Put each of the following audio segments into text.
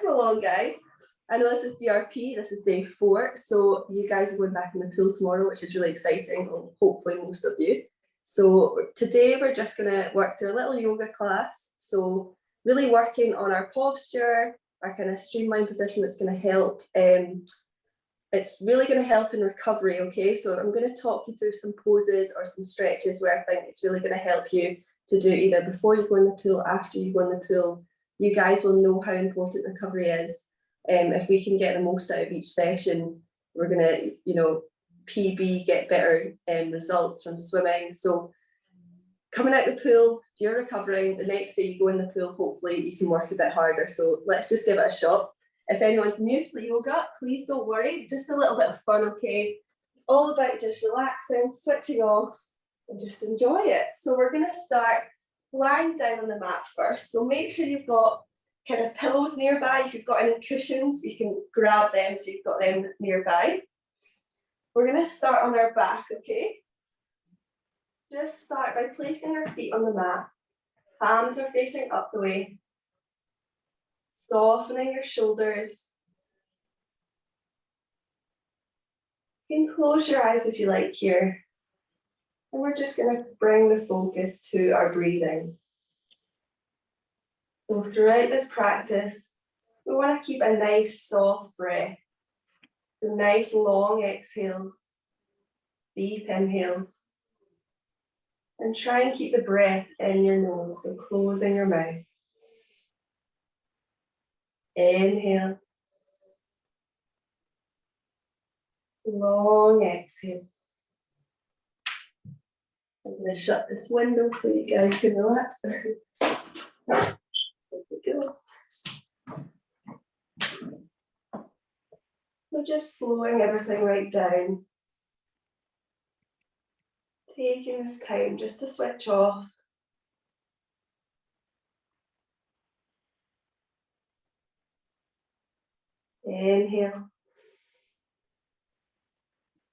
welcome along, guys. I know this is DRP, this is day 4, so you guys are going back in the pool tomorrow, which is really exciting, hopefully most of you. So today we're just going to work through a little yoga class, so really working on our posture, our kind of streamlined position that's going to help. It's really going to help in recovery, okay? So I'm going to talk you through some poses or some stretches where I think it's really going to help you to do either before you go in the pool, after you go in the pool. You guys will know how important recovery is. If we can get the most out of each session, we're going to, you know, PB, get better results from swimming. So coming out the pool, if you're recovering, the next day you go in the pool, hopefully you can work a bit harder. So let's just give it a shot. If anyone's new to the yoga, please don't worry, just a little bit of fun, okay? It's all about just relaxing, switching off, and just enjoy it. So we're going to start lying down on the mat first. So make sure you've got kind of pillows nearby. If you've got any cushions, you can grab them so you've got them nearby. We're going to start on our back, okay? Just start by placing our feet on the mat. Palms are facing up the way. Softening your shoulders. You can close your eyes if you like here. And we're just going to bring the focus to our breathing. So throughout this practice, we want to keep a nice soft breath. So nice long exhales, deep inhales. And try and keep the breath in your nose, so closing your mouth. Inhale. Long exhale. I'm going to shut this window so you guys can relax. There we go. So just slowing everything right down. Taking this time just to switch off. Inhale.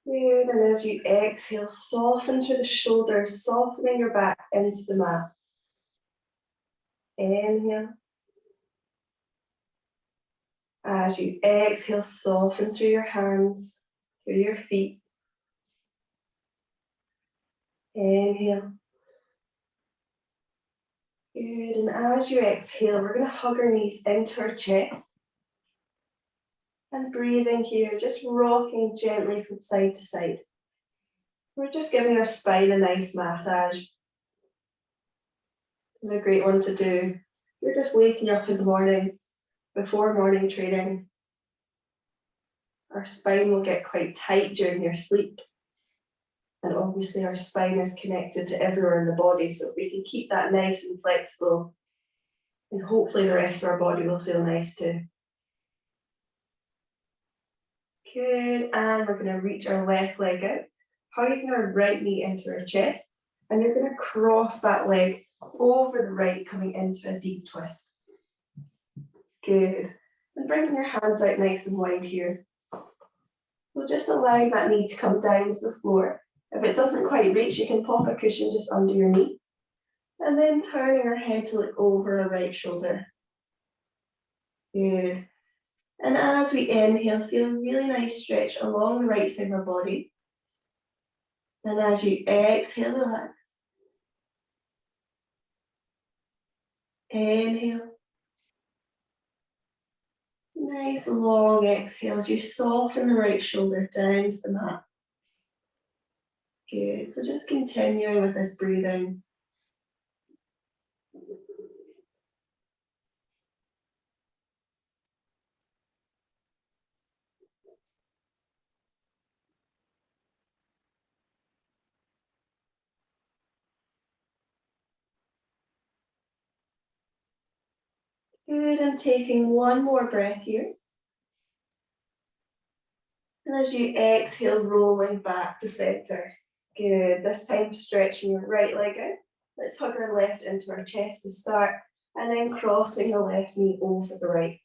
Good, and as you exhale, soften through the shoulders, softening your back into the mat. Inhale. As you exhale, soften through your hands, through your feet. Inhale. Good, and as you exhale, we're going to hug our knees into our chest. And breathing here, just rocking gently from side to side. We're just giving our spine a nice massage. This is a great one to do. You're just waking up in the morning, before morning training. Our spine will get quite tight during your sleep. And obviously our spine is connected to everywhere in the body, so if we can keep that nice and flexible, and hopefully the rest of our body will feel nice too. Good, and we're going to reach our left leg out, hugging our right knee into our chest, and you're going to cross that leg over the right, coming into a deep twist. Good, and bringing your hands out nice and wide here. So just allowing that knee to come down to the floor. If it doesn't quite reach, you can pop a cushion just under your knee. And then turning our head to look over our right shoulder. Good. And as we inhale, feel a really nice stretch along the right side of our body. And as you exhale, relax. Inhale. Nice long exhale as you soften the right shoulder down to the mat. Good, so just continuing with this breathing. Good, and taking one more breath here. And as you exhale, rolling back to center. Good, this time stretching your right leg out. Let's hug our left into our chest to start, and then crossing the left knee over the right.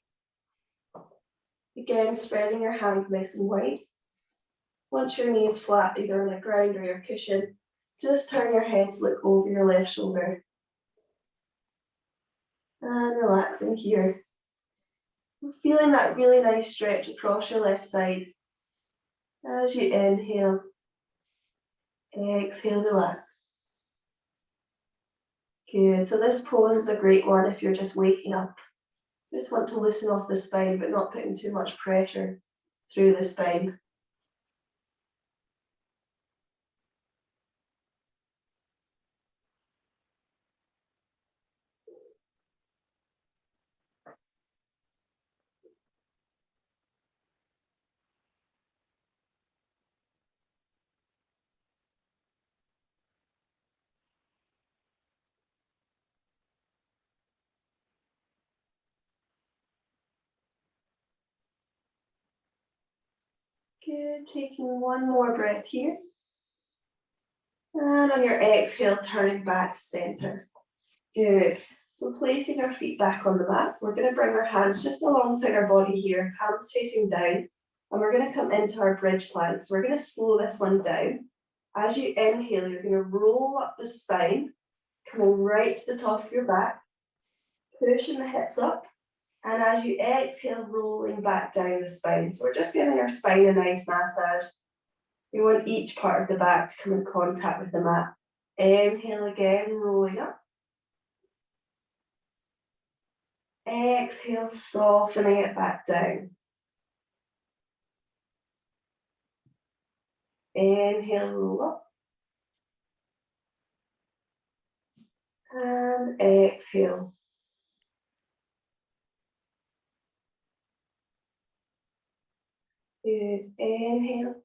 Again, spreading your hands nice and wide. Once your knee is flat, either on the ground or your cushion, just turn your head to look over your left shoulder. And relaxing here. We're feeling that really nice stretch across your left side. As you inhale, exhale, relax. Good. So this pose is a great one if you're just waking up. Just want to loosen off the spine, but not putting too much pressure through the spine. Good. Taking one more breath here. And on your exhale, turning back to center. Good. So placing our feet back on the mat, we're going to bring our hands just alongside our body here, palms facing down, and we're going to come into our bridge plank. So we're going to slow this one down. As you inhale, you're going to roll up the spine, coming right to the top of your back, pushing the hips up, and as you exhale, rolling back down the spine. So we're just giving our spine a nice massage. We want each part of the back to come in contact with the mat. Inhale again, rolling up. Exhale, softening it back down. Inhale, roll up. And exhale. Good. Inhale.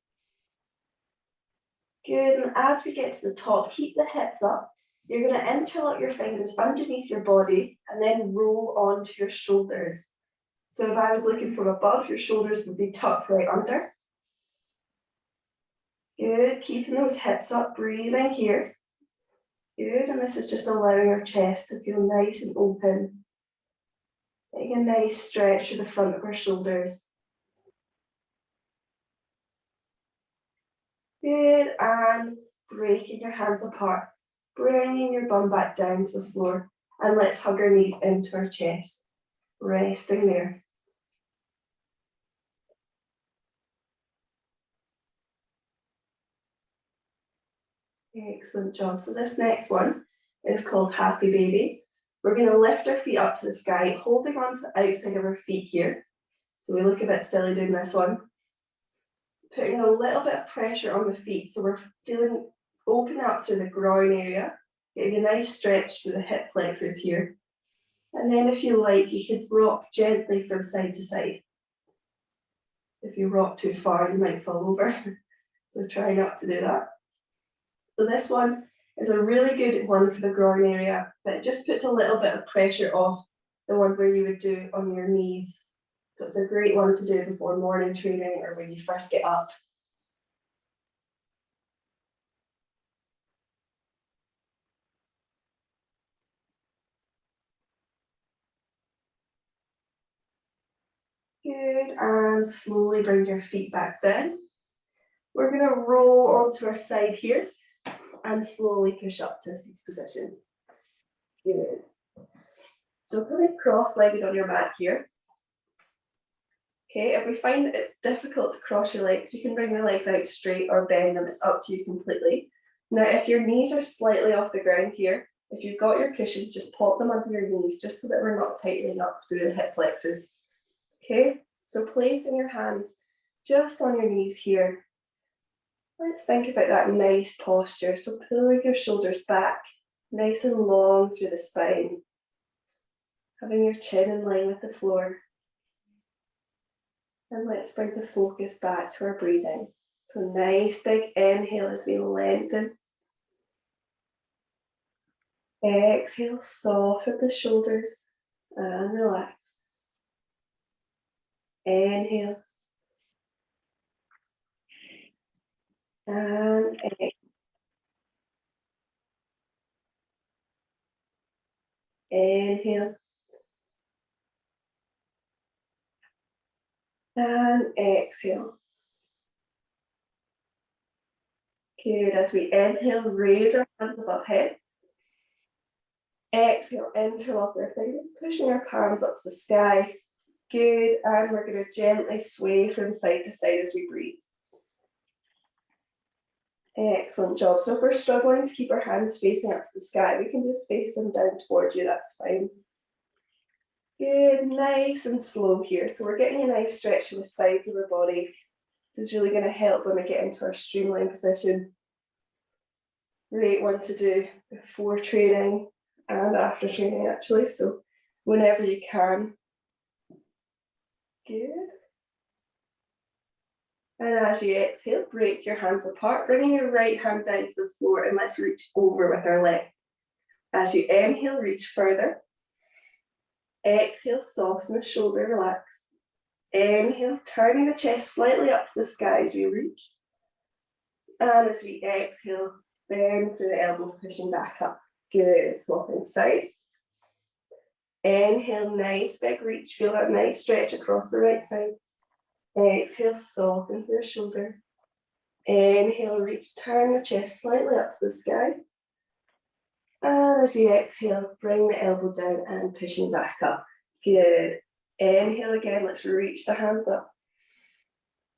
Good. And as we get to the top, keep the hips up. You're going to interlock your fingers underneath your body and then roll onto your shoulders. So if I was looking from above, your shoulders would be tucked right under. Good. Keeping those hips up, breathing here. Good. And this is just allowing our chest to feel nice and open. Taking a nice stretch to the front of our shoulders. Good. And breaking your hands apart. Bringing your bum back down to the floor. And let's hug our knees into our chest. Resting there. Excellent job. So this next one is called Happy Baby. We're going to lift our feet up to the sky, holding on to the outside of our feet here. So we look a bit silly doing this one. Putting a little bit of pressure on the feet. So we're feeling open up through the groin area, getting a nice stretch through the hip flexors here. And then if you like, you could rock gently from side to side. If you rock too far, you might fall over. So try not to do that. So this one is a really good one for the groin area, but it just puts a little bit of pressure off the one where you would do on your knees. So it's a great one to do before morning training or when you first get up. Good, and slowly bring your feet back down. We're going to roll onto our side here and slowly push up to a seated position. Good. So really cross-legged on your mat here. Okay, if we find that it's difficult to cross your legs, you can bring the legs out straight or bend them. It's up to you completely. Now, if your knees are slightly off the ground here, if you've got your cushions, just pop them under your knees just so that we're not tightening up through the hip flexors. Okay, so placing your hands just on your knees here. Let's think about that nice posture. So pulling your shoulders back, nice and long through the spine. Having your chin in line with the floor. And let's bring the focus back to our breathing. So nice big inhale as we lengthen. Exhale, soften the shoulders and relax. Inhale. And exhale. Inhale. And exhale. Good. As we inhale, raise our hands above head. Exhale, interlock our fingers, pushing our palms up to the sky. Good, and we're going to gently sway from side to side as we breathe. Excellent job. So if we're struggling to keep our hands facing up to the sky, we can just face them down towards you, that's fine. Good, nice and slow here. So we're getting a nice stretch from the sides of our body. This is really going to help when we get into our streamline position. Great one to do before training and after training actually, so whenever you can. Good. And as you exhale, break your hands apart, bringing your right hand down to the floor, and let's reach over with our left. As you inhale, reach further. Exhale, soften the shoulder, relax. Inhale, turning the chest slightly up to the sky as we reach. And as we exhale, bend through the elbow, pushing back up. Good, swapping sides. Inhale, nice big reach. Feel that nice stretch across the right side. Exhale, soften through the shoulder. Inhale, reach, turn the chest slightly up to the sky. And as you exhale, bring the elbow down and pushing back up. Good. Inhale again, let's reach the hands up.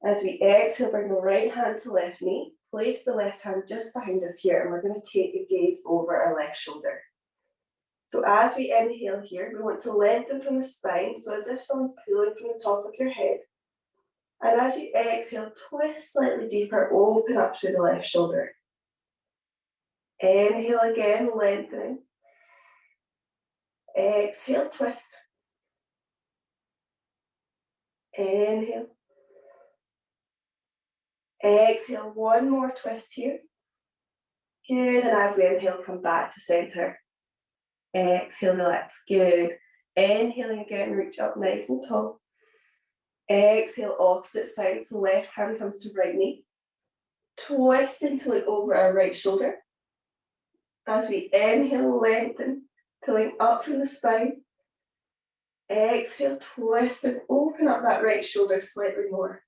As we exhale, bring the right hand to left knee. Place the left hand just behind us here, and we're going to take the gaze over our left shoulder. So as we inhale here, we want to lengthen from the spine, so as if someone's pulling from the top of your head. And as you exhale, twist slightly deeper, open up through the left shoulder. Inhale again, lengthening. Exhale, twist. Inhale. Exhale, one more twist here. Good, and as we inhale, come back to center. Exhale, relax, good. Inhaling again, reach up nice and tall. Exhale, opposite side, so left hand comes to right knee. Twisting to look over our right shoulder. As we inhale, lengthen, pulling up from the spine. Exhale, twist and open up that right shoulder slightly more.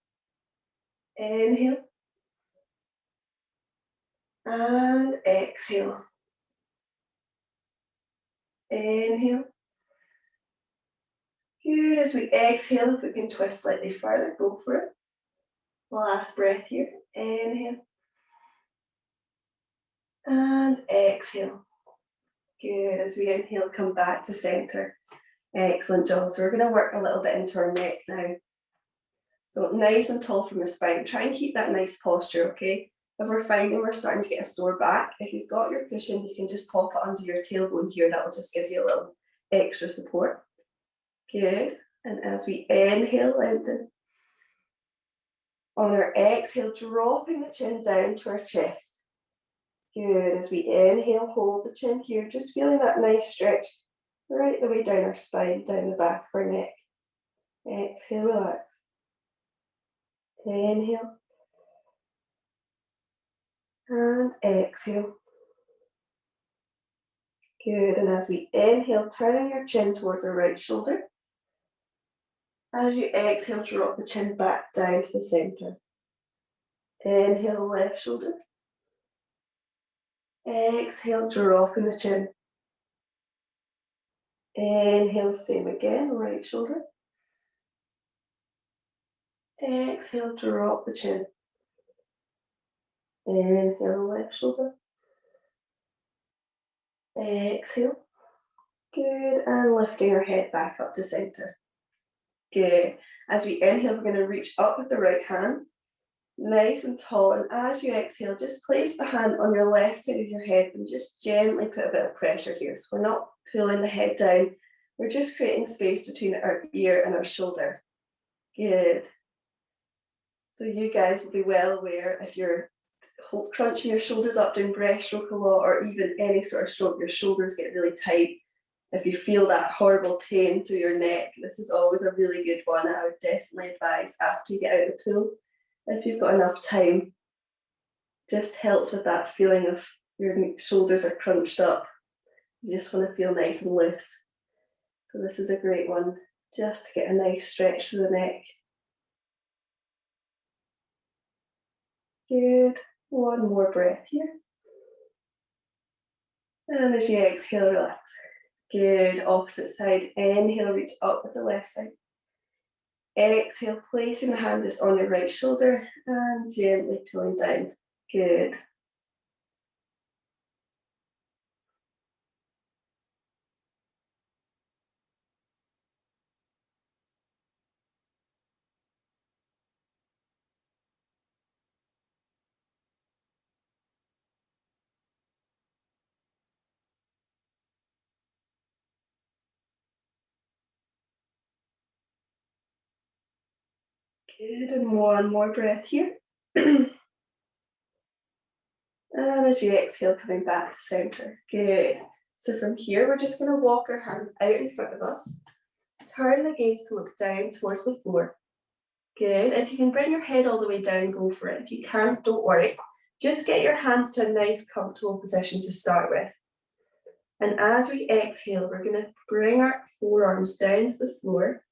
Inhale. And exhale. Inhale. Good, as we exhale, if we can twist slightly further, go for it. Last breath here. Inhale. And exhale. Good, as we inhale, come back to center. Excellent job. So we're going to work a little bit into our neck now. So nice and tall from the spine. Try and keep that nice posture, okay? If we're finding we're starting to get a sore back, if you've got your cushion, you can just pop it under your tailbone here. That will just give you a little extra support. Good. And as we inhale, lengthen. On our exhale, dropping the chin down to our chest. Good. As we inhale, hold the chin here. Just feeling that nice stretch right the way down our spine, down the back of our neck. Exhale, relax. Inhale. And exhale. Good. And as we inhale, turning your chin towards our right shoulder. As you exhale, drop the chin back down to the center. Inhale, left shoulder. Exhale, dropping the chin. Inhale, same again, right shoulder. Exhale, drop the chin. Inhale, left shoulder. Exhale. Good, and lifting our head back up to center. Good. As we inhale, we're going to reach up with the right hand, nice and tall, and as you exhale, just place the hand on your left side of your head and just gently put a bit of pressure here. So we're not pulling the head down, we're just creating space between our ear and our shoulder. Good. So you guys will be well aware if you're crunching your shoulders up doing breaststroke a lot, or even any sort of stroke, your shoulders get really tight. If you feel that horrible pain through your neck, this is always a really good one. I would definitely advise after you get out of the pool, if you've got enough time, just helps with that feeling of your shoulders are crunched up. You just want to feel nice and loose. So this is a great one, just to get a nice stretch to the neck. Good. One more breath here. And as you exhale, relax. Good. Opposite side. Inhale, reach up with the left side. Exhale, placing the hand just on your right shoulder and gently pulling down. Good. Good, and one more breath here. And as you exhale, coming back to center. Good. So from here, we're just going to walk our hands out in front of us. Turn the gaze to look down towards the floor. Good. If you can bring your head all the way down, go for it. If you can't, don't worry. Just get your hands to a nice, comfortable position to start with. And as we exhale, we're going to bring our forearms down to the floor.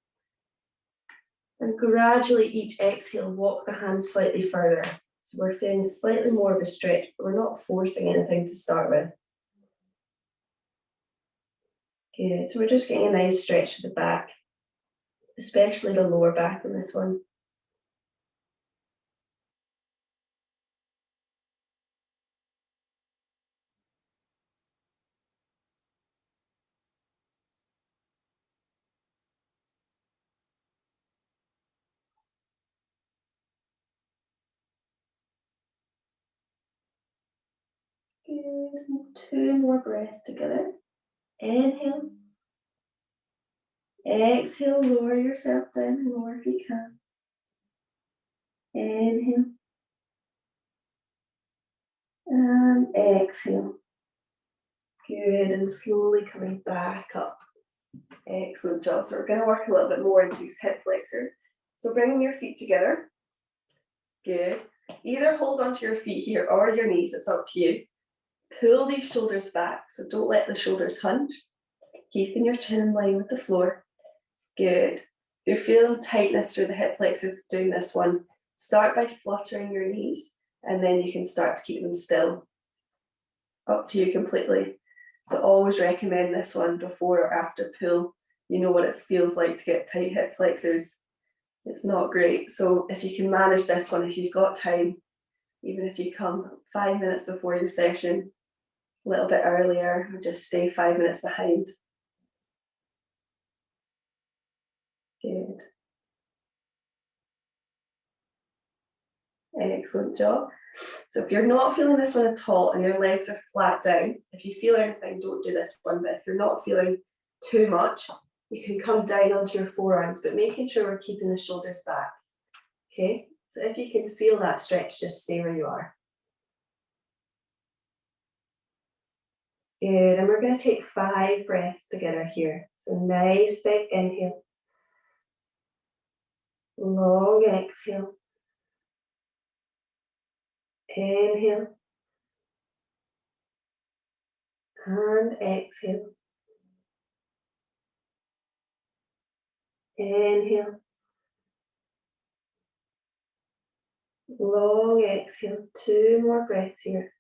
And gradually, each exhale, walk the hands slightly further. So we're feeling slightly more of a stretch, but we're not forcing anything to start with. Good. So we're just getting a nice stretch to the back, especially the lower back on this one. Good. 2 more breaths together. Inhale. Exhale, lower yourself down lower if you can. Inhale. And exhale. Good, and slowly coming back up. Excellent job. So we're going to work a little bit more into these hip flexors. So bringing your feet together. Good. Either hold onto your feet here or your knees, it's up to you. Pull these shoulders back, so don't let the shoulders hunch. Keeping your chin in line with the floor. Good. If you're feeling tightness through the hip flexors doing this one, start by fluttering your knees, and then you can start to keep them still. It's up to you completely. So always recommend this one before or after pull. You know what it feels like to get tight hip flexors. It's not great. So if you can manage this one, if you've got time, even if you come 5 minutes before your session, a little bit earlier, or just stay 5 minutes behind. Good. Excellent job. So if you're not feeling this one at all and your legs are flat down, if you feel anything, don't do this one. But if you're not feeling too much, you can come down onto your forearms, but making sure we're keeping the shoulders back. Okay, so if you can feel that stretch, just stay where you are. Good, and we're going to take 5 breaths together here. So nice big inhale. Long exhale. Inhale. And exhale. Inhale. Long exhale. 2 more breaths here.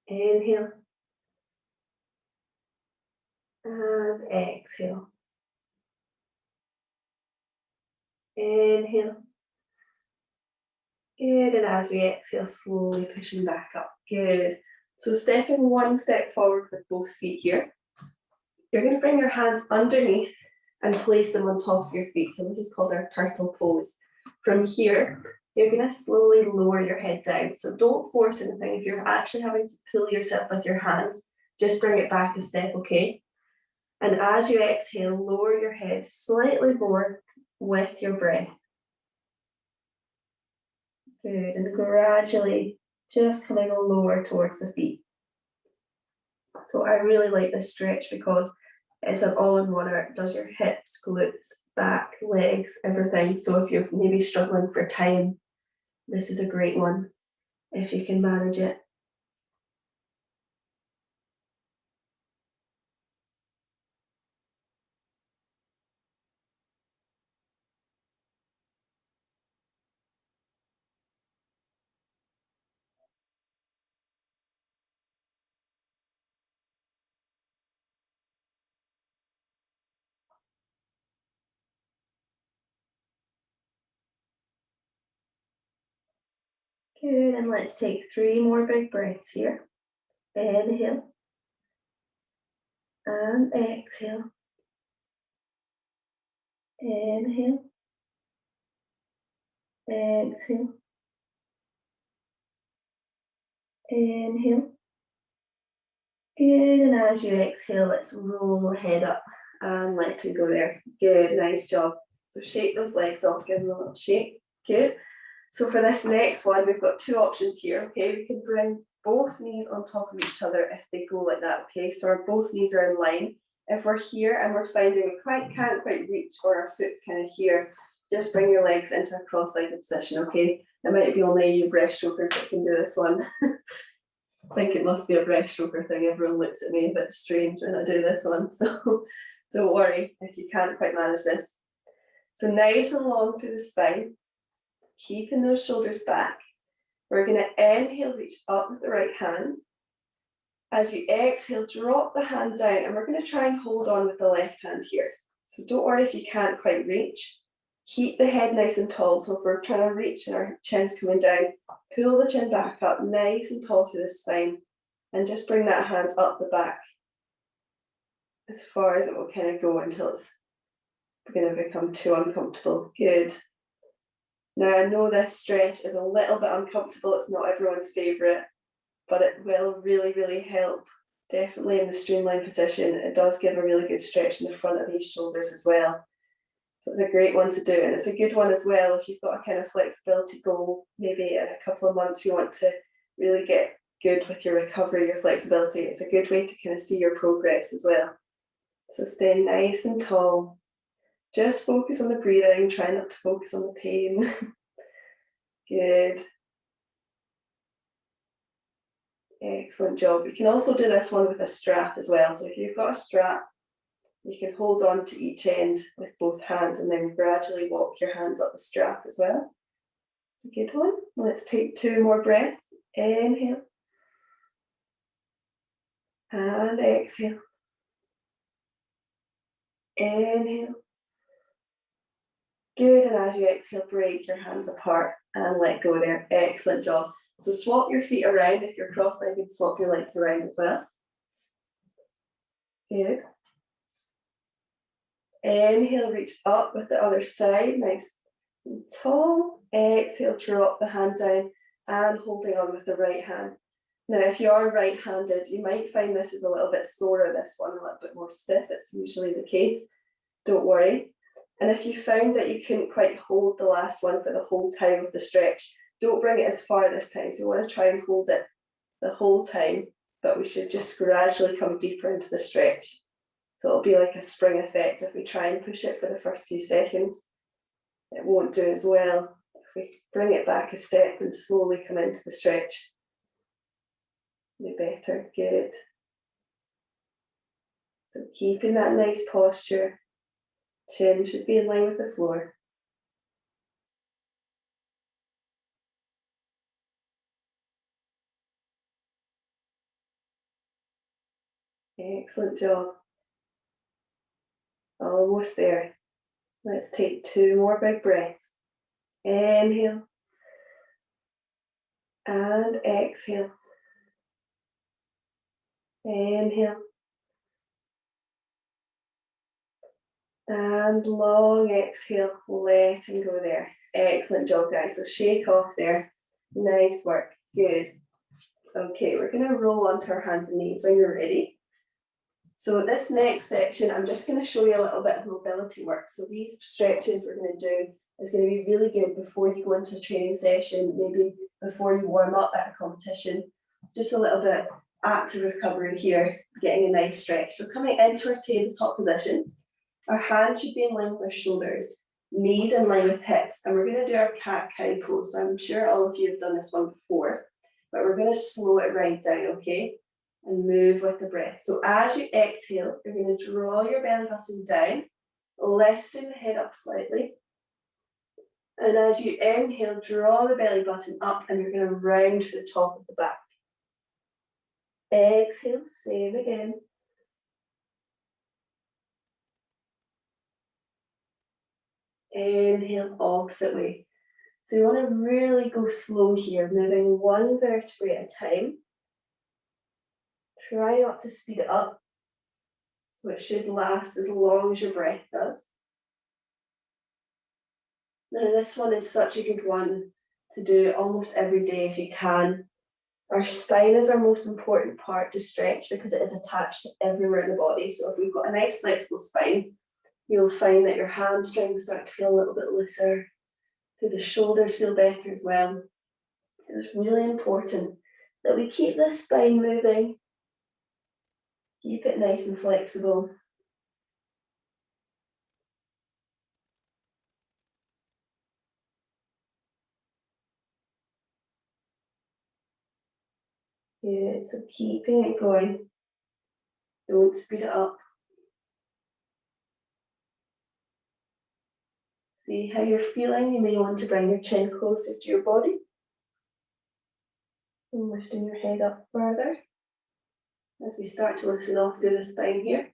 Inhale. And exhale. Inhale. Good, and as we exhale, slowly pushing back up. Good. So stepping 1 step forward with both feet here. You're going to bring your hands underneath and place them on top of your feet. So this is called our turtle pose. From here, you're going to slowly lower your head down. So don't force anything. If you're actually having to pull yourself with your hands, just bring it back a step, okay? And as you exhale, lower your head slightly more with your breath. Good, and gradually just coming lower towards the feet. So I really like this stretch because it's an all-in-one. It does your hips, glutes, back, legs, everything. So if you're maybe struggling for time, this is a great one if you can manage it. Good, and let's take 3 more big breaths here. Inhale. And exhale. Inhale. Exhale. Inhale. Good, and as you exhale, let's roll the head up and let it go there. Good, nice job. So shake those legs off, give them a little shake. Good. So for this next one, we've got 2 options here, okay? We can bring both knees on top of each other if they go like that, okay? So our both knees are in line. If we're here and we're finding we can't quite reach, or our foot's kind of here, just bring your legs into a cross-legged position, okay? It might be only you breaststrokers that can do this one. I think it must be a breaststroker thing. Everyone looks at me a bit strange when I do this one, so don't worry if you can't quite manage this. So nice and long through the spine, keeping those shoulders back. We're going to inhale, reach up with the right hand. As you exhale, drop the hand down, and we're going to try and hold on with the left hand here. So don't worry if you can't quite reach. Keep the head nice and tall. So if we're trying to reach and our chin's coming down, pull the chin back up nice and tall through the spine, and just bring that hand up the back as far as it will kind of go until it's going to become too uncomfortable. Good. Now I know this stretch is a little bit uncomfortable. It's not everyone's favourite, but it will really, really help. Definitely in the streamline position, it does give a really good stretch in the front of these shoulders as well. So it's a great one to do, and it's a good one as well if you've got a kind of flexibility goal. Maybe in a couple of months you want to really get good with your recovery, your flexibility. It's a good way to kind of see your progress as well. So stay nice and tall. Just focus on the breathing, try not to focus on the pain. Good. Excellent job. You can also do this one with a strap as well. So if you've got a strap, you can hold on to each end with both hands and then gradually walk your hands up the strap as well. It's a good one. Let's take 2 more breaths. Inhale. And exhale. Inhale. Good, and as you exhale, break your hands apart and let go there. Excellent job. So swap your feet around. If you're cross-legged, swap your legs around as well. Good. Inhale, reach up with the other side, nice and tall. Exhale, drop the hand down and holding on with the right hand. Now, if you are right-handed, you might find this is a little bit sorer, this one, a little bit more stiff. It's usually the case. Don't worry. And if you found that you couldn't quite hold the last one for the whole time of the stretch, don't bring it as far this time. So you want to try and hold it the whole time, but we should just gradually come deeper into the stretch. So it'll be like a spring effect. If we try and push it for the first few seconds, it won't do as well. If we bring it back a step and slowly come into the stretch, it'll be better. Good. So keeping that nice posture. Chin should be in line with the floor. Excellent job. Almost there. Let's take 2 more big breaths. Inhale. And exhale. Inhale. And long exhale, letting go there. Excellent job, guys. So shake off there. Nice work. Good. Okay, we're going to roll onto our hands and knees when you're ready. So this next section, I'm just going to show you a little bit of mobility work. So these stretches we're going to do is going to be really good before you go into a training session, maybe before you warm up at a competition. Just a little bit active recovery here, getting a nice stretch. So coming into our tabletop position, our hands should be in line with our shoulders, knees in line with hips, and we're going to do our cat-cow pose. So I'm sure all of you have done this one before, but we're going to slow it right down, okay? And move with the breath. So as you exhale, you're going to draw your belly button down, lifting the head up slightly. And as you inhale, draw the belly button up and you're going to round to the top of the back. Exhale, same again. Inhale, opposite way. So you want to really go slow here, moving one vertebrae at a time. Try not to speed it up, so it should last as long as your breath does. Now this one is such a good one to do almost every day if you can. Our spine is our most important part to stretch because it is attached everywhere in the body. So if we've got a nice flexible spine, you'll find that your hamstrings start to feel a little bit looser. The shoulders feel better as well. It's really important that we keep this spine moving. Keep it nice and flexible. Good, so keeping it going. Don't speed it up. See how you're feeling. You may want to bring your chin closer to your body. And lifting your head up further as we start to loosen off through the spine here.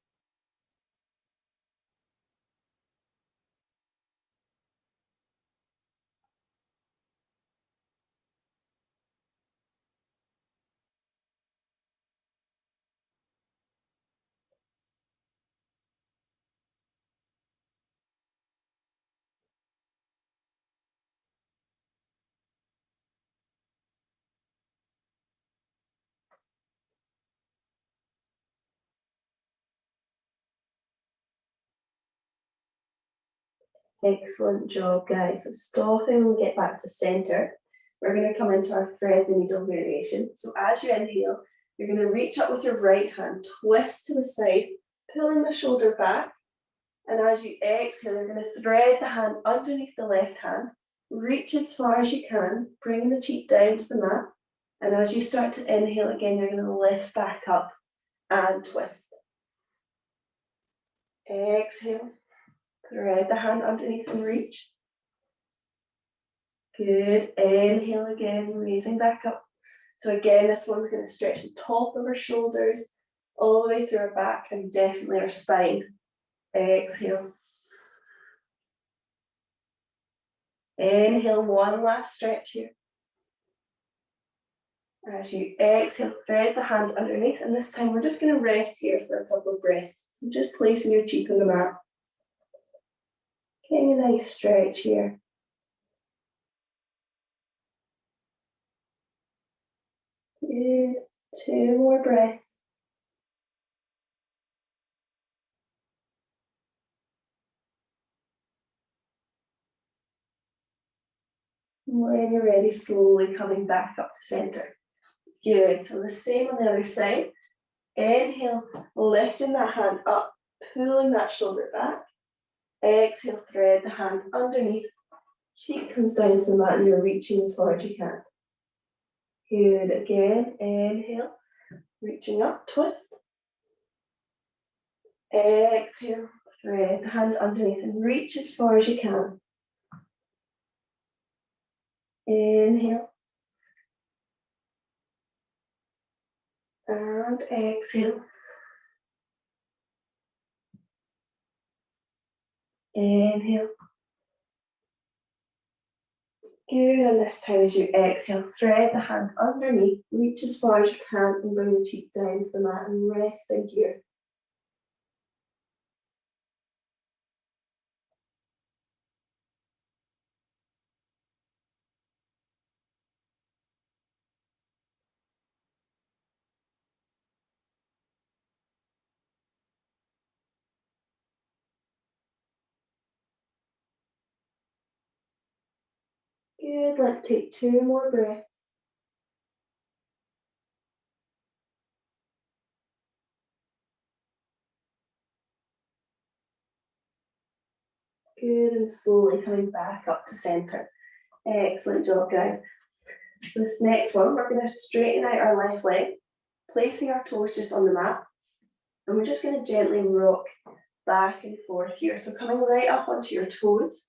Excellent job, guys. So stopping and get back to center. We're going to come into our thread the needle variation. So as you inhale, you're going to reach up with your right hand, twist to the side, pulling the shoulder back. And as you exhale, you're going to thread the hand underneath the left hand, reach as far as you can, bringing the cheek down to the mat. And as you start to inhale again, you're going to lift back up and twist. Exhale. Thread the hand underneath and reach. Good. Inhale again, raising back up. So again, this one's going to stretch the top of our shoulders all the way through our back and definitely our spine. Exhale. Inhale, one last stretch here. As you exhale, thread the hand underneath, and this time we're just going to rest here for a couple of breaths. So just placing your cheek on the mat. Getting a nice stretch here. Good. 2 more breaths. When you're ready, slowly coming back up to center. Good. So the same on the other side. Inhale, lifting that hand up, pulling that shoulder back. Exhale, thread the hand underneath. Cheek comes down to the mat and you're reaching as far as you can. Good. Again, inhale, reaching up, twist. Exhale, thread the hand underneath and reach as far as you can. Inhale. And exhale. Inhale. Good, and this time as you exhale, thread the hand underneath, reach as far as you can and bring the cheek down to the mat and rest in here. Good, let's take 2 more breaths. Good, and slowly coming back up to center. Excellent job, guys. So this next one, we're going to straighten out our left leg, placing our toes just on the mat. And we're just going to gently rock back and forth here. So coming right up onto your toes,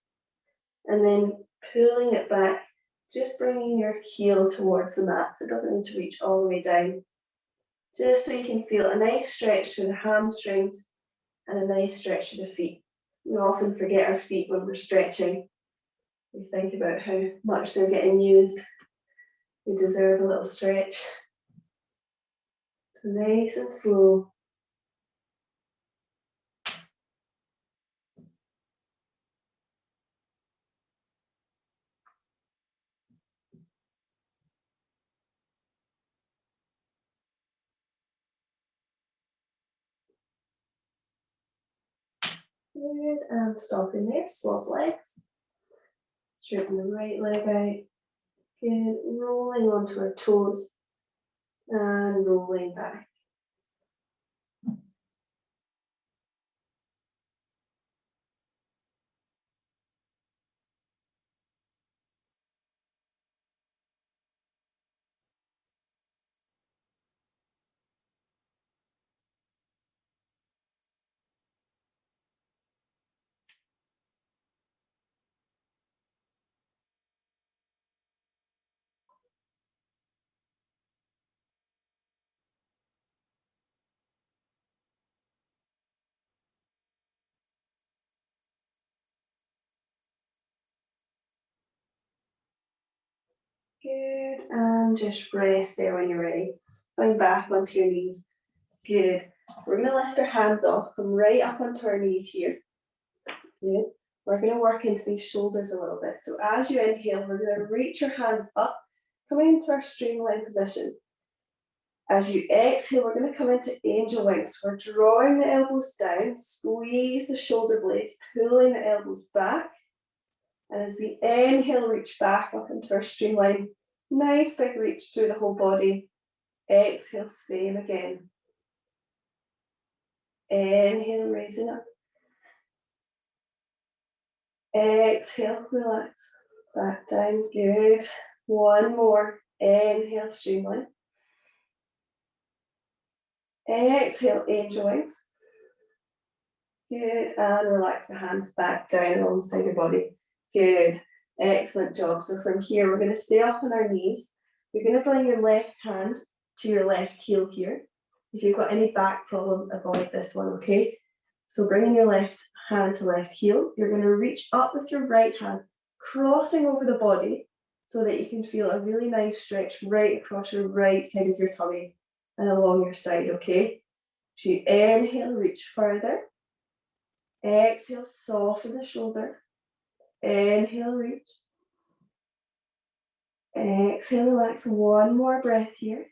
and then pulling it back, just bringing your heel towards the mat. So it doesn't need to reach all the way down. Just so you can feel a nice stretch through the hamstrings and a nice stretch through the feet. We often forget our feet when we're stretching. We think about how much they're getting used. They deserve a little stretch. So nice and slow. Good, and stopping there, swap legs. Straighten the right leg out. Good, rolling onto our toes and rolling back. Good, and just rest there when you're ready. Going back onto your knees. Good. We're going to lift our hands off, come right up onto our knees here. Good. We're going to work into these shoulders a little bit. So as you inhale, we're going to reach your hands up, coming into our streamline position. As you exhale, we're going to come into angel wings. We're drawing the elbows down, squeeze the shoulder blades, pulling the elbows back. And as we inhale, reach back up into our streamline. Nice big reach through the whole body. Exhale, same again. Inhale, raising up. Exhale, relax. Back down, good. One more. Inhale, streamline. Exhale, angel wings. Good, and relax the hands back down alongside your body. Good, excellent job. So from here, we're going to stay up on our knees. You're going to bring your left hand to your left heel here. If you've got any back problems, avoid this one, okay? So bringing your left hand to left heel, you're going to reach up with your right hand, crossing over the body so that you can feel a really nice stretch right across your right side of your tummy and along your side, okay? So you inhale, reach further. Exhale, soften the shoulder. Inhale, reach. Exhale, relax. One more breath here.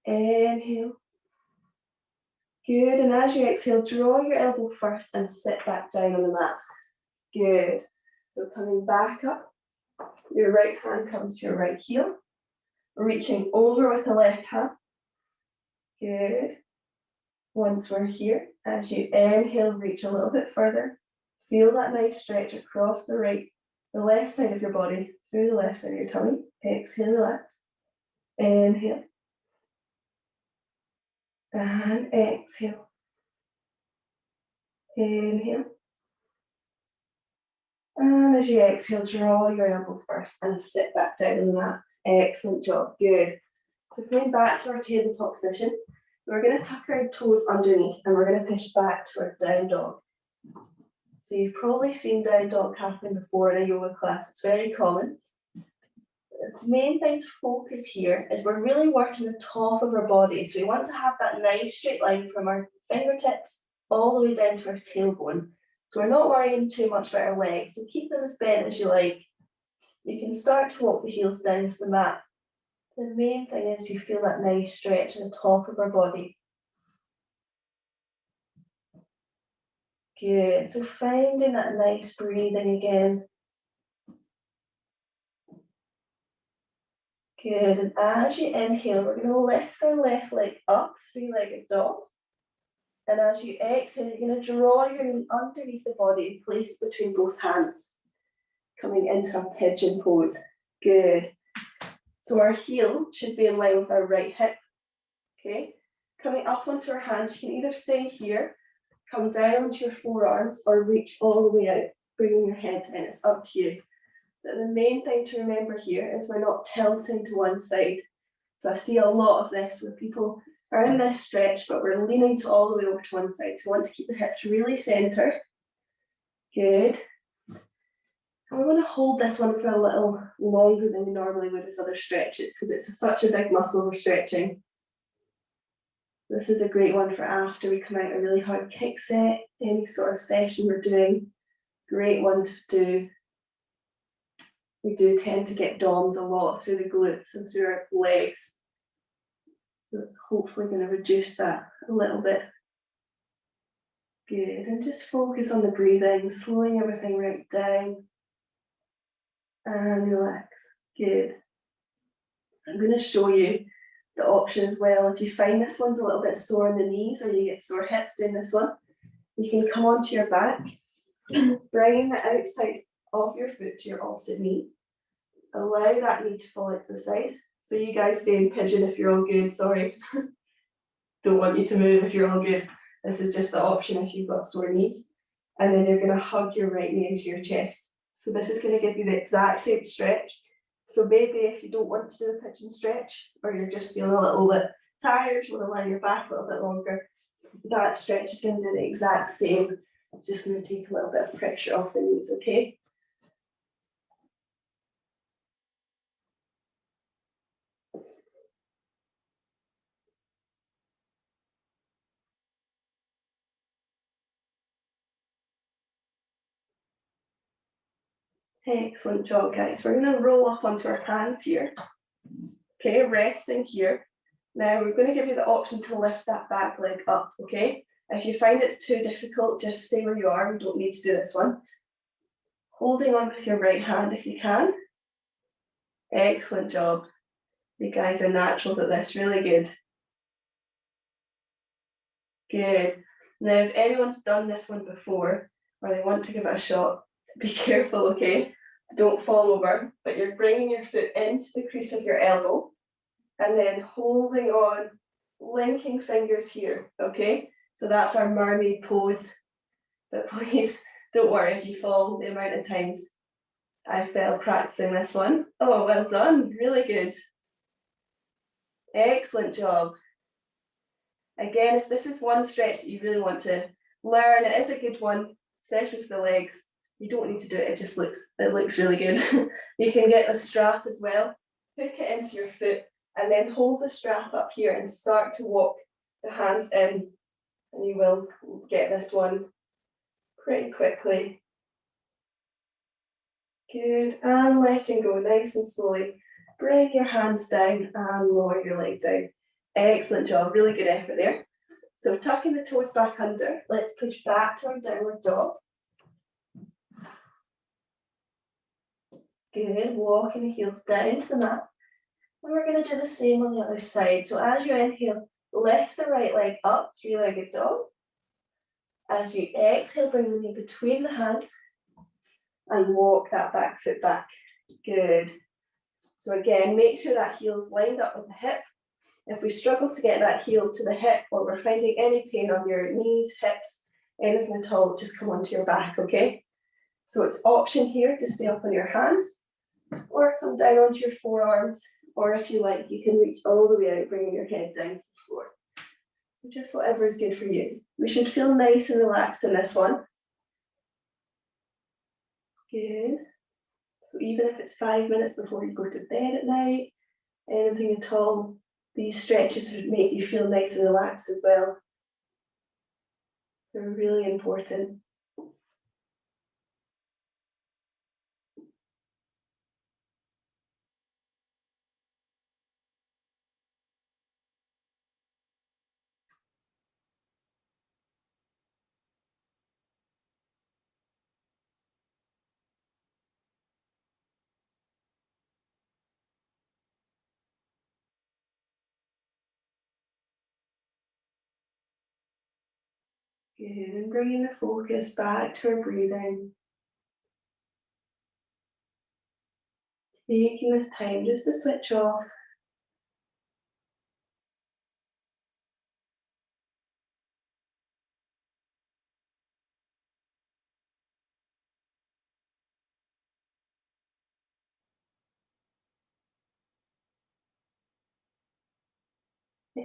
Inhale. Good, and as you exhale, draw your elbow first and sit back down on the mat. Good. So coming back up, your right hand comes to your right heel. Reaching over with the left hand. Good. Once we're here, as you inhale, reach a little bit further. Feel that nice stretch across the left side of your body, through the left side of your tummy. Exhale, relax. Inhale. And exhale. Inhale. And as you exhale, draw your elbow first and sit back down on the mat. Excellent job, good. So coming back to our tabletop position, we're going to tuck our toes underneath and we're going to push back to our down dog. So you've probably seen down dog happen before in a yoga class. It's very common. The main thing to focus here is we're really working the top of our body. So we want to have that nice straight line from our fingertips all the way down to our tailbone. So we're not worrying too much about our legs. So keep them as bent as you like. You can start to walk the heels down to the mat. The main thing is you feel that nice stretch at the top of our body. Good. So finding that nice breathing again. Good. And as you inhale, we're going to lift our left leg up, three-legged dog. And as you exhale, you're going to draw your knee underneath the body and place it between both hands. Coming into a pigeon pose. Good. So our heel should be in line with our right hip. Okay. Coming up onto our hand, you can either stay here, come down onto your forearms, or reach all the way out, bringing your head in. It's up to you. But the main thing to remember here is we're not tilting to one side. So I see a lot of this where people are in this stretch, but we're leaning to all the way over to one side. So we want to keep the hips really centered. Good. And we're going to hold this one for a little longer than we normally would with other stretches because it's such a big muscle we're stretching. This is a great one for after we come out a really hard kick set, any sort of session we're doing. Great one to do. We do tend to get DOMs a lot through the glutes and through our legs. So it's hopefully going to reduce that a little bit. Good, and just focus on the breathing, slowing everything right down. And relax, good. I'm going to show you the option as well. If you find this one's a little bit sore in the knees or you get sore hips doing this one, you can come onto your back, bringing the outside of your foot to your opposite knee. Allow that knee to fall to the side. So you guys stay in pigeon if you're all good, sorry. Don't want you to move if you're all good. This is just the option if you've got sore knees. And then you're going to hug your right knee into your chest. So this is going to give you the exact same stretch. So maybe if you don't want to do the pigeon stretch, or you're just feeling a little bit tired, you want to lie on your back a little bit longer, that stretch is going to do the exact same. I'm just going to take a little bit of pressure off the knees, okay? Excellent job, guys. We're going to roll up onto our hands here. Okay, resting here. Now we're going to give you the option to lift that back leg up, okay? If you find it's too difficult, just stay where you are. You don't need to do this one. Holding on with your right hand if you can. Excellent job. You guys are naturals at this, really good. Good. Now, if anyone's done this one before, or they want to give it a shot, be careful, okay? Don't fall over, but you're bringing your foot into the crease of your elbow, and then holding on, linking fingers here, okay? So that's our mermaid pose. But please, don't worry if you fall the amount of times I fell practicing this one. Oh, well done, really good. Excellent job. Again, if this is one stretch that you really want to learn, it is a good one, especially for the legs. You don't need to do it, it just looks really good. You can get the strap as well, hook it into your foot, and then hold the strap up here and start to walk the hands in, and you will get this one pretty quickly. Good, and letting go nice and slowly. Bring your hands down and lower your leg down. Excellent job, really good effort there. So tucking the toes back under, let's push back to our downward dog. Good, walking the heels down into the mat. And we're going to do the same on the other side. So as you inhale, lift the right leg up, three-legged dog. As you exhale, bring the knee between the hands and walk that back foot back. Good. So again, make sure that heel's lined up with the hip. If we struggle to get that heel to the hip, or we're finding any pain on your knees, hips, anything at all, just come onto your back, okay? So it's option here to stay up on your hands, or come down onto your forearms, or if you like, you can reach all the way out, bringing your head down to the floor. So just whatever is good for you. We should feel nice and relaxed in this one. Good. So even if it's 5 minutes before you go to bed at night, anything at all, these stretches would make you feel nice and relaxed as well. They're really important. Good, and bringing the focus back to our breathing. Taking this time just to switch off.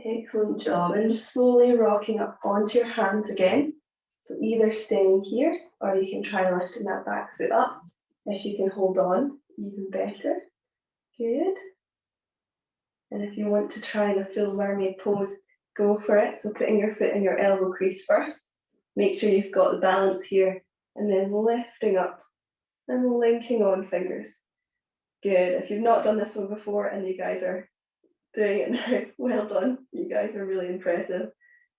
Excellent job, and just slowly rocking up onto your hands again. So either staying here, or you can try lifting that back foot up. If you can hold on, even better. Good. And if you want to try the full mermaid pose, go for it. So putting your foot in your elbow crease first. Make sure you've got the balance here, and then lifting up and linking on fingers. Good. If you've not done this one before and you guys are doing it now, well done. You guys are really impressive.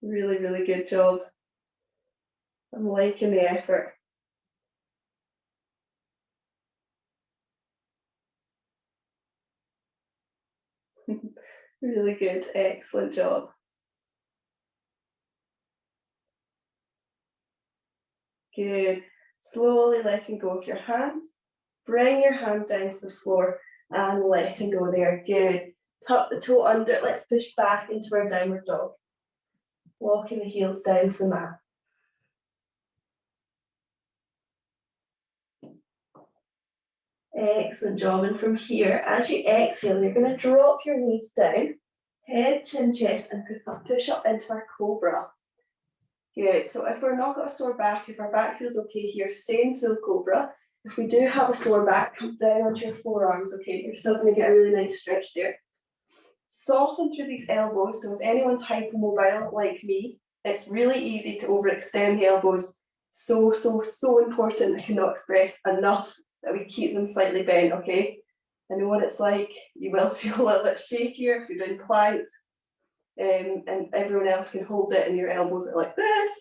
Really, really good job. I'm liking the effort. Really good. Excellent job. Good. Slowly letting go of your hands. Bring your hand down to the floor and letting go there. Good. Tuck the toe under. Let's push back into our downward dog. Walking the heels down to the mat. Excellent job. And from here, as you exhale, you're going to drop your knees down, head, chin, chest, and push up into our cobra. Good. So if we're not got a sore back, if our back feels okay here, stay in full cobra. If we do have a sore back, come down onto your forearms, okay? You're still going to get a really nice stretch there. Soften through these elbows. So if anyone's hypermobile like me, it's really easy to overextend the elbows. So important. I cannot express enough that we keep them slightly bent, okay? I know what it's like. You will feel a little bit shakier if you're doing planks, and everyone else can hold it and your elbows are like this,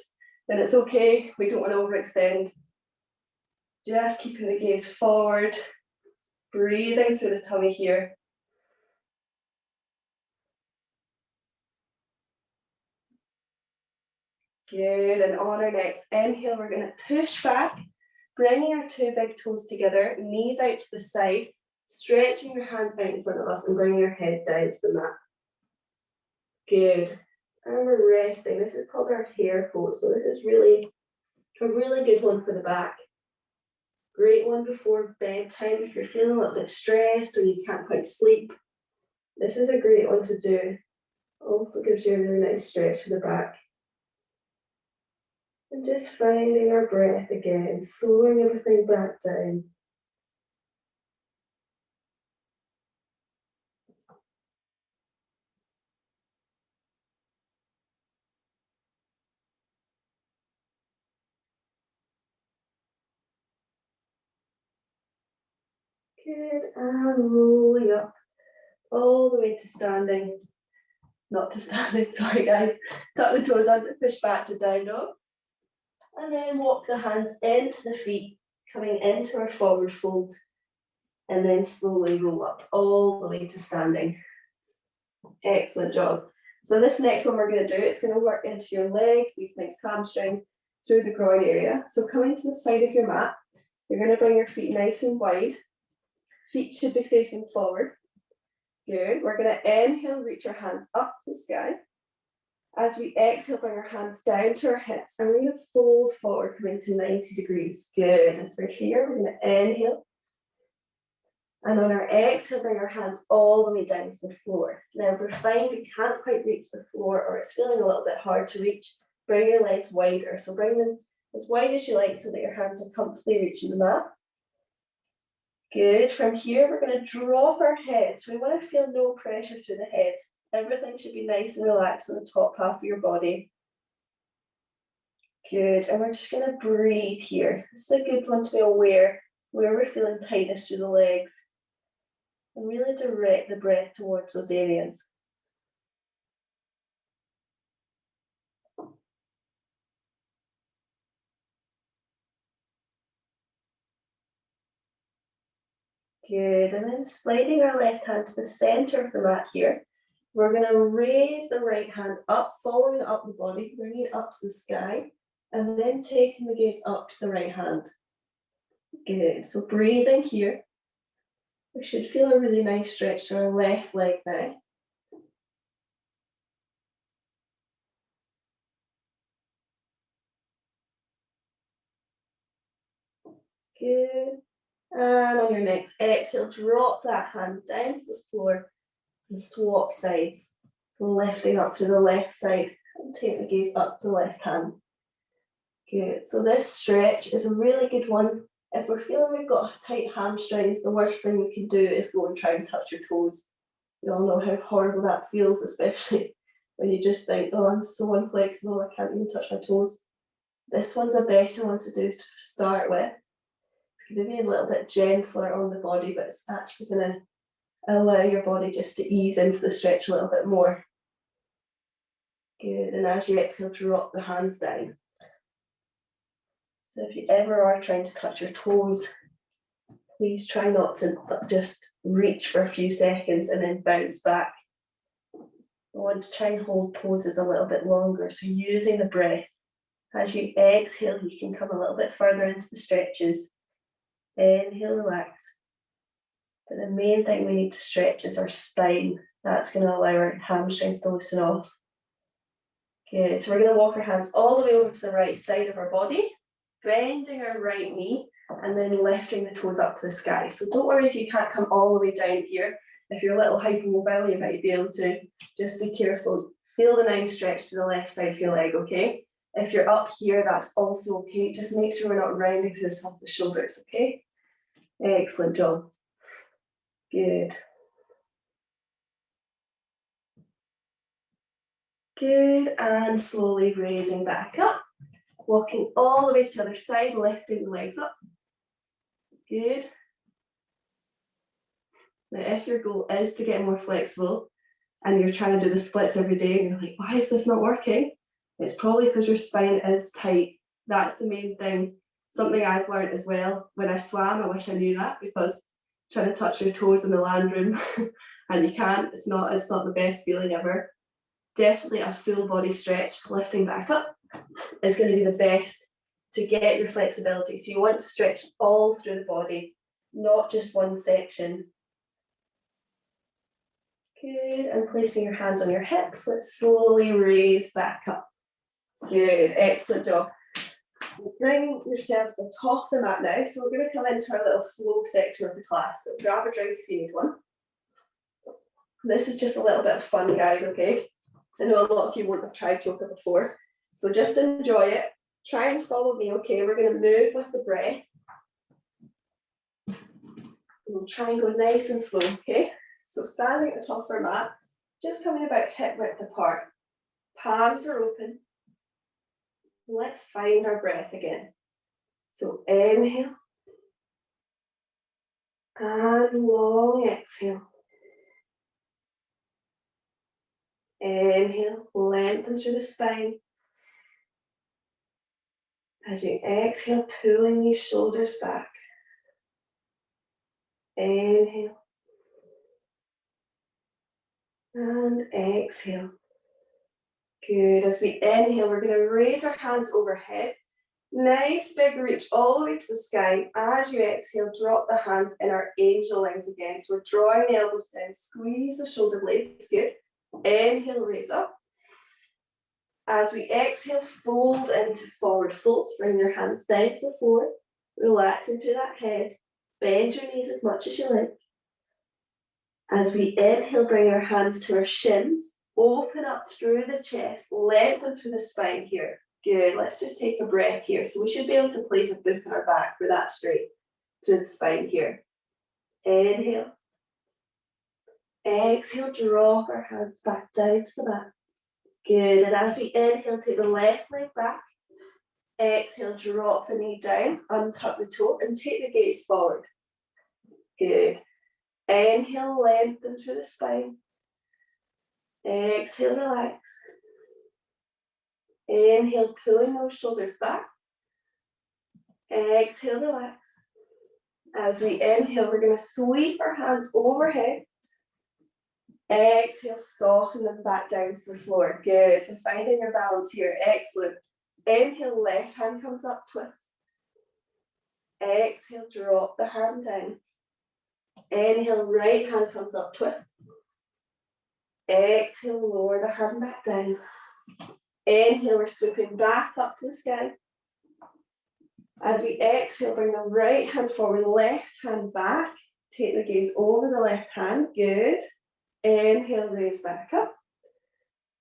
then it's okay. We don't want to overextend. Just keeping the gaze forward, breathing through the tummy here. Good, and on our next inhale, we're going to push back, bringing our two big toes together, knees out to the side, stretching your hands out in front of us and bringing your head down to the mat. Good, and we're resting. This is called our hare pose, so this is really a really good one for the back. Great one before bedtime if you're feeling a little bit stressed or you can't quite sleep. This is a great one to do. Also gives you a really nice stretch to the back. And just finding our breath again, slowing everything back down. Good, and rolling up all the way to standing. Not to standing, sorry guys. Tuck the toes under, push back to down dog. And then walk the hands into the feet, coming into our forward fold. And then slowly roll up all the way to standing. Excellent job. So this next one we're going to do, it's going to work into your legs, these nice hamstrings, through the groin area. So coming to the side of your mat, you're going to bring your feet nice and wide. Feet should be facing forward. Good. We're going to inhale, reach our hands up to the sky. As we exhale, bring our hands down to our hips, and we're going to fold forward, coming to 90 degrees. Good. As we're here, we're going to inhale. And on our exhale, bring our hands all the way down to the floor. Now, if we're finding we can't quite reach the floor, or it's feeling a little bit hard to reach, bring your legs wider. So bring them as wide as you like so that your hands are comfortably reaching the mat. Good. From here, we're going to drop our head. So we want to feel no pressure through the head. Everything should be nice and relaxed on the top half of your body. Good. And we're just going to breathe here. This is a good one to be aware where we're feeling tightness through the legs. And really direct the breath towards those areas. Good, and then sliding our left hand to the center of the mat here. We're going to raise the right hand up, following it up the body, bringing it up to the sky, and then taking the gaze up to the right hand. Good, so breathing here. We should feel a really nice stretch to our left leg now. Good. And on your next exhale, drop that hand down to the floor and swap sides. Lifting up to the left side and take the gaze up to the left hand. Good. So this stretch is a really good one If we're feeling we've got tight hamstrings, the worst thing we can do is go and try and touch your toes. You all know how horrible that feels, especially when you just think, oh, I'm so inflexible, I can't even touch my toes. This one's a better one to do to start with. It's going to be a little bit gentler on the body, but it's actually going to allow your body just to ease into the stretch a little bit more. Good, and as you exhale, drop the hands down. So if you ever are trying to touch your toes, please try not to just reach for a few seconds and then bounce back. I want to try and hold poses a little bit longer, so using the breath. As you exhale, you can come a little bit further into the stretches. Inhale, relax. But the main thing we need to stretch is our spine. That's going to allow our hamstrings to loosen off. Good, so we're going to walk our hands all the way over to the right side of our body, bending our right knee, and then lifting the toes up to the sky. So don't worry if you can't come all the way down here. If you're a little hypermobile, you might be able to. Just be careful. Feel the 9 stretch to the left side of your leg, okay? If you're up here, that's also okay. Just make sure we're not rounding through the top of the shoulders, okay? Excellent job. Good. Good, and slowly raising back up. Walking all the way to the other side, lifting the legs up. Good. Now, if your goal is to get more flexible and you're trying to do the splits every day and you're like, why is this not working? It's probably because your spine is tight. That's the main thing. Something I've learned as well. When I swam, I wish I knew that, because trying to touch your toes in the land room and you can't, it's not the best feeling ever. Definitely a full body stretch, lifting back up, is going to be the best to get your flexibility. So you want to stretch all through the body, not just one section. Good, and placing your hands on your hips, let's slowly raise back up. Good, excellent job. Bring yourself to the top of the mat now. So we're going to come into our little flow section of the class. So grab a drink if you need one. This is just a little bit of fun, guys, okay? I know a lot of you won't have tried yoga before, so just enjoy it. Try and follow me, okay? We're going to move with the breath. We'll try and go nice and slow, okay? So standing at the top of our mat, just coming about hip width apart. Palms are open. Let's find our breath again. So inhale. And long exhale. Inhale, lengthen through the spine. As you exhale, pulling these shoulders back. Inhale. And exhale. Good. As we inhale, we're going to raise our hands overhead. Nice big reach all the way to the sky. As you exhale, drop the hands in our angel wings again. So we're drawing the elbows down, squeeze the shoulder blades. Good. Inhale, raise up. As we exhale, fold into forward fold. Bring your hands down to the floor. Relaxing through that head. Bend your knees as much as you like. As we inhale, bring our hands to our shins. Open up through the chest. Lengthen through the spine here. Good. Let's just take a breath here. So we should be able to place a book on our back for that straight through the spine here. Inhale. Exhale, drop our hands back down to the mat. Good, and as we inhale, take the left leg back. Exhale, drop the knee down, untuck the toe, and take the gaze forward. Good. Inhale, lengthen through the spine. Exhale, relax. Inhale, pulling those shoulders back. Exhale, relax. As we inhale, we're going to sweep our hands overhead. Exhale, soften them back down to the floor. Good. So finding your balance here. Excellent. Inhale, left hand comes up, twist. Exhale, drop the hand down. Inhale, right hand comes up, twist. Exhale, lower the hand back down. Inhale, we're swooping back up to the sky. As we exhale, bring the right hand forward, left hand back. Take the gaze over the left hand. Good. Inhale, raise back up.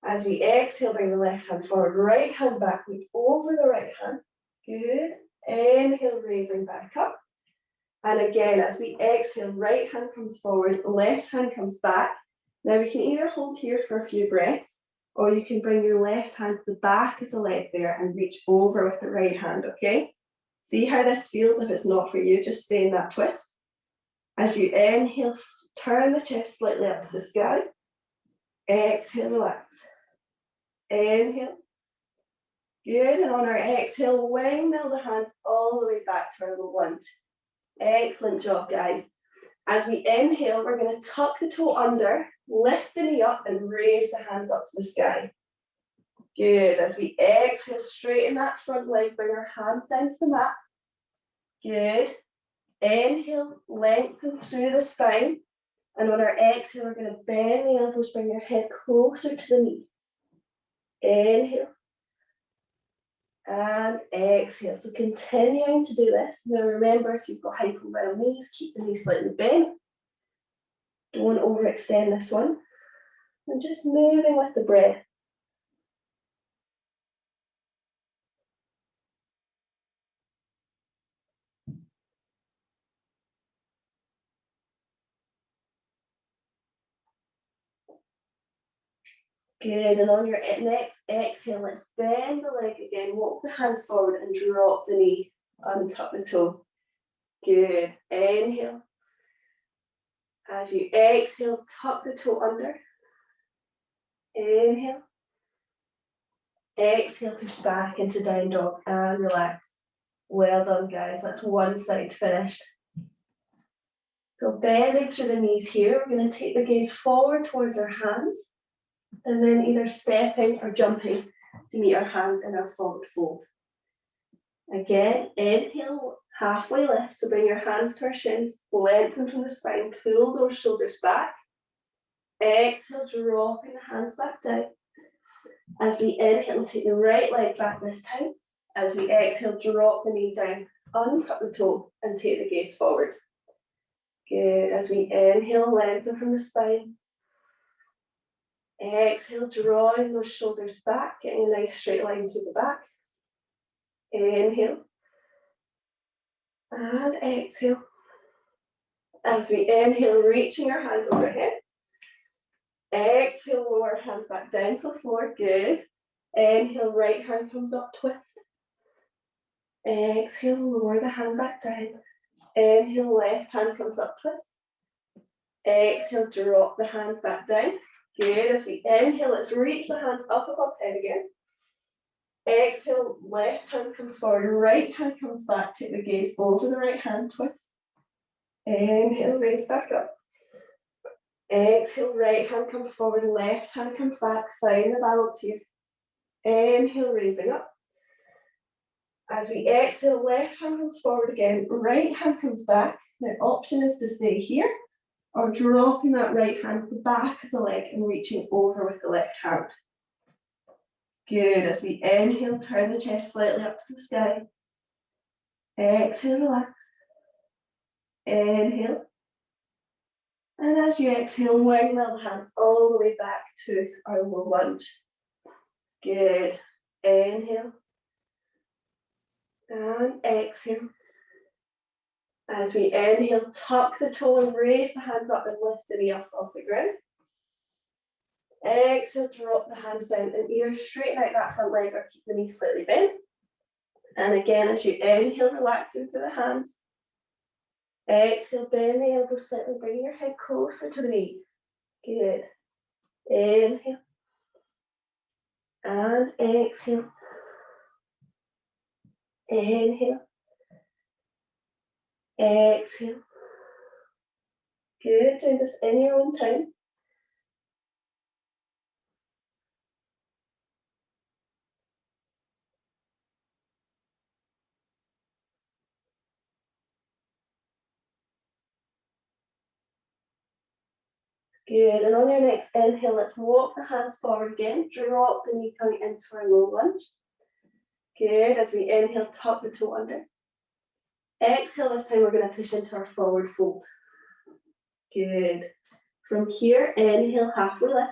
As we exhale, bring the left hand forward, right hand back, look over the right hand. Good. Inhale, raising back up. And again, as we exhale, right hand comes forward, left hand comes back. Now we can either hold here for a few breaths, or you can bring your left hand to the back of the leg there and reach over with the right hand, okay? See how this feels if it's not for you, just stay in that twist. As you inhale, turn the chest slightly up to the sky. Exhale, relax. Inhale. Good, and on our exhale, windmill the hands all the way back to our low lunge. Excellent job, guys. As we inhale, we're going to tuck the toe under, lift the knee up, and raise the hands up to the sky. Good. As we exhale, straighten that front leg, bring our hands down to the mat. Good. Inhale, lengthen through the spine. And on our exhale, we're going to bend the elbows, bring your head closer to the knee. Inhale. And exhale. So continuing to do this. Now remember, if you've got hypermobile knees, keep the knees slightly bent. Don't overextend this one. And just moving with the breath. Good, and on your next exhale, let's bend the leg again, walk the hands forward and drop the knee, untuck the toe. Good, inhale. As you exhale, tuck the toe under. Inhale. Exhale, push back into down dog and relax. Well done, guys, that's one side finished. So bending through the knees here, we're going to take the gaze forward towards our hands. And then either stepping or jumping to meet our hands in our forward fold. Again, inhale, halfway lift, so bring your hands to our shins, lengthen from the spine, pull those shoulders back. Exhale, dropping the hands back down. As we inhale, take the right leg back this time. As we exhale, drop the knee down, untuck the toe, and take the gaze forward. Good, as we inhale, lengthen from the spine. Exhale, drawing those shoulders back, getting a nice straight line through the back. Inhale. And exhale. As we inhale, reaching our hands overhead. Exhale, lower hands back down to the floor. Good. Inhale, right hand comes up, twist. Exhale, lower the hand back down. Inhale, left hand comes up, twist. Exhale, drop the hands back down. Good, as we inhale, let's reach the hands up above head again. Exhale, left hand comes forward, right hand comes back, take the gaze over the right hand, twist. Inhale, raise back up. Exhale, right hand comes forward, left hand comes back, find the balance here. Inhale, raising up. As we exhale, left hand comes forward again, right hand comes back. The option is to stay here, or dropping that right hand to the back of the leg and reaching over with the left hand. Good, as we inhale, turn the chest slightly up to the sky. Exhale, relax. Inhale. And as you exhale, windmill the hands all the way back to our low lunge. Good. Inhale. And exhale. As we inhale, tuck the toe and raise the hands up and lift the knee up off the ground. Exhale, drop the hands down and either straighten out that front leg or keep the knee slightly bent. And again, as you inhale, relax into the hands. Exhale, bend the elbows slightly, bring your head closer to the knee. Good. Inhale. And exhale. Inhale. Exhale. Good, do this in your own time. Good, and on your next inhale, let's walk the hands forward again, drop the knee coming into our low lunge. Good, as we inhale, tuck the toe under. Exhale, this time we're going to push into our forward fold. Good. From here, inhale, halfway lift.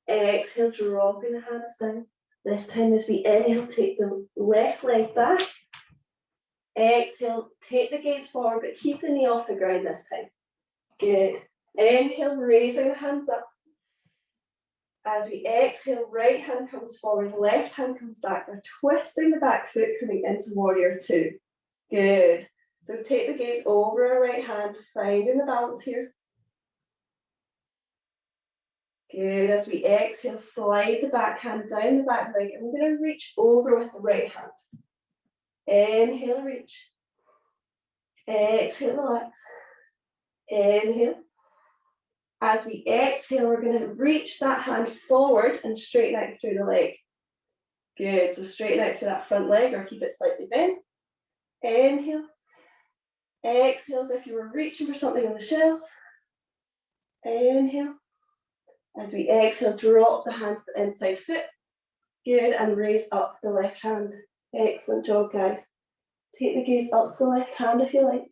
Exhale, dropping the hands down. This time as we inhale, take the left leg back. Exhale, take the gaze forward, but keep the knee off the ground this time. Good. Inhale, raising the hands up. As we exhale, right hand comes forward, left hand comes back. We're twisting the back foot coming into warrior two. Good. So take the gaze over our right hand, finding the balance here. Good. As we exhale, slide the back hand down the back leg, and we're going to reach over with the right hand. Inhale, reach. Exhale, relax. Inhale. As we exhale, we're going to reach that hand forward and straighten out through the leg. Good. So straighten out through that front leg or keep it slightly bent. Inhale. Exhale as if you were reaching for something on the shelf. Inhale. As we exhale, drop the hands to the inside foot. Good. And raise up the left hand. Excellent job, guys. Take the gaze up to the left hand if you like.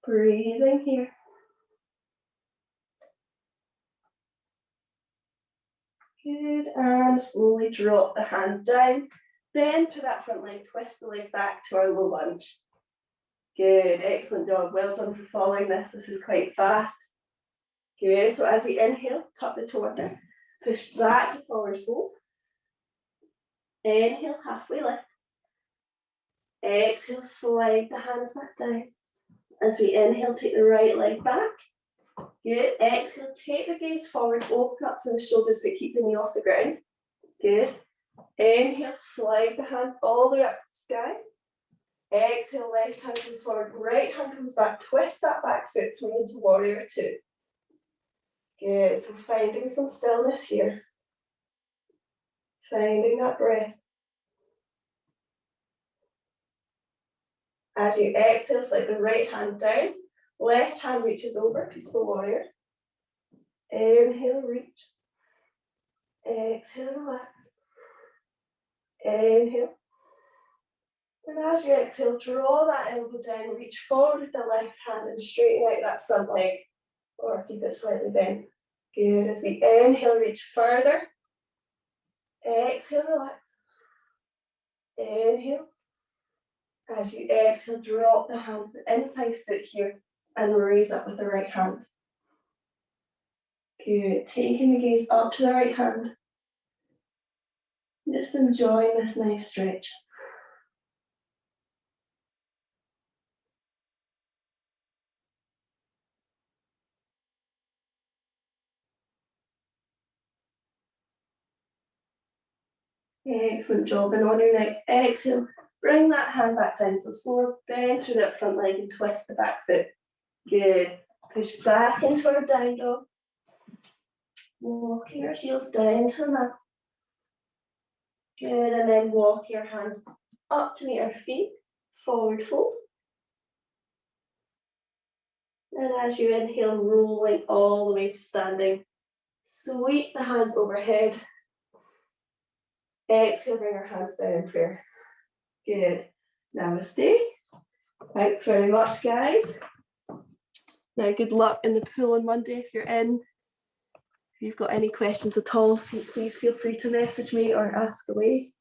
Breathing here. Good, and slowly drop the hand down. Bend to that front leg, twist the leg back to our low lunge. Good, excellent job. Well done for following this. This is quite fast. Good, so as we inhale, tuck the toe under. Push back to forward fold. Inhale, halfway lift. Exhale, slide the hands back down. As we inhale, take the right leg back. Good. Exhale, take the gaze forward, open up through the shoulders, but keep the knee off the ground. Good. Inhale, slide the hands all the way up to the sky. Exhale, left hand comes forward, right hand comes back, twist that back foot coming into warrior two. Good. So finding some stillness here. Finding that breath. As you exhale, slide the right hand down, left hand reaches over, peaceful warrior. Inhale, reach. Exhale, relax. Inhale. And as you exhale, draw that elbow down, reach forward with the left hand and straighten out that front leg, or keep it slightly bent. Good. As we inhale, reach further. Exhale, relax. Inhale. As you exhale, drop the hands to the inside foot here and raise up with the right hand. Good. Taking the gaze up to the right hand. Just enjoying this nice stretch. Excellent job. And on your next exhale, bring that hand back down to the floor, bend through that front leg and twist the back foot. Good. Push back into our down dog. Walking our heels down to the mat. Good. And then walk your hands up to meet our feet. Forward fold. And as you inhale, rolling all the way to standing. Sweep the hands overhead. Exhale, bring our hands down in prayer. Good. Namaste. Thanks very much, guys. Now, good luck in the pool on Monday if you're in. If you've got any questions at all, please feel free to message me or ask away.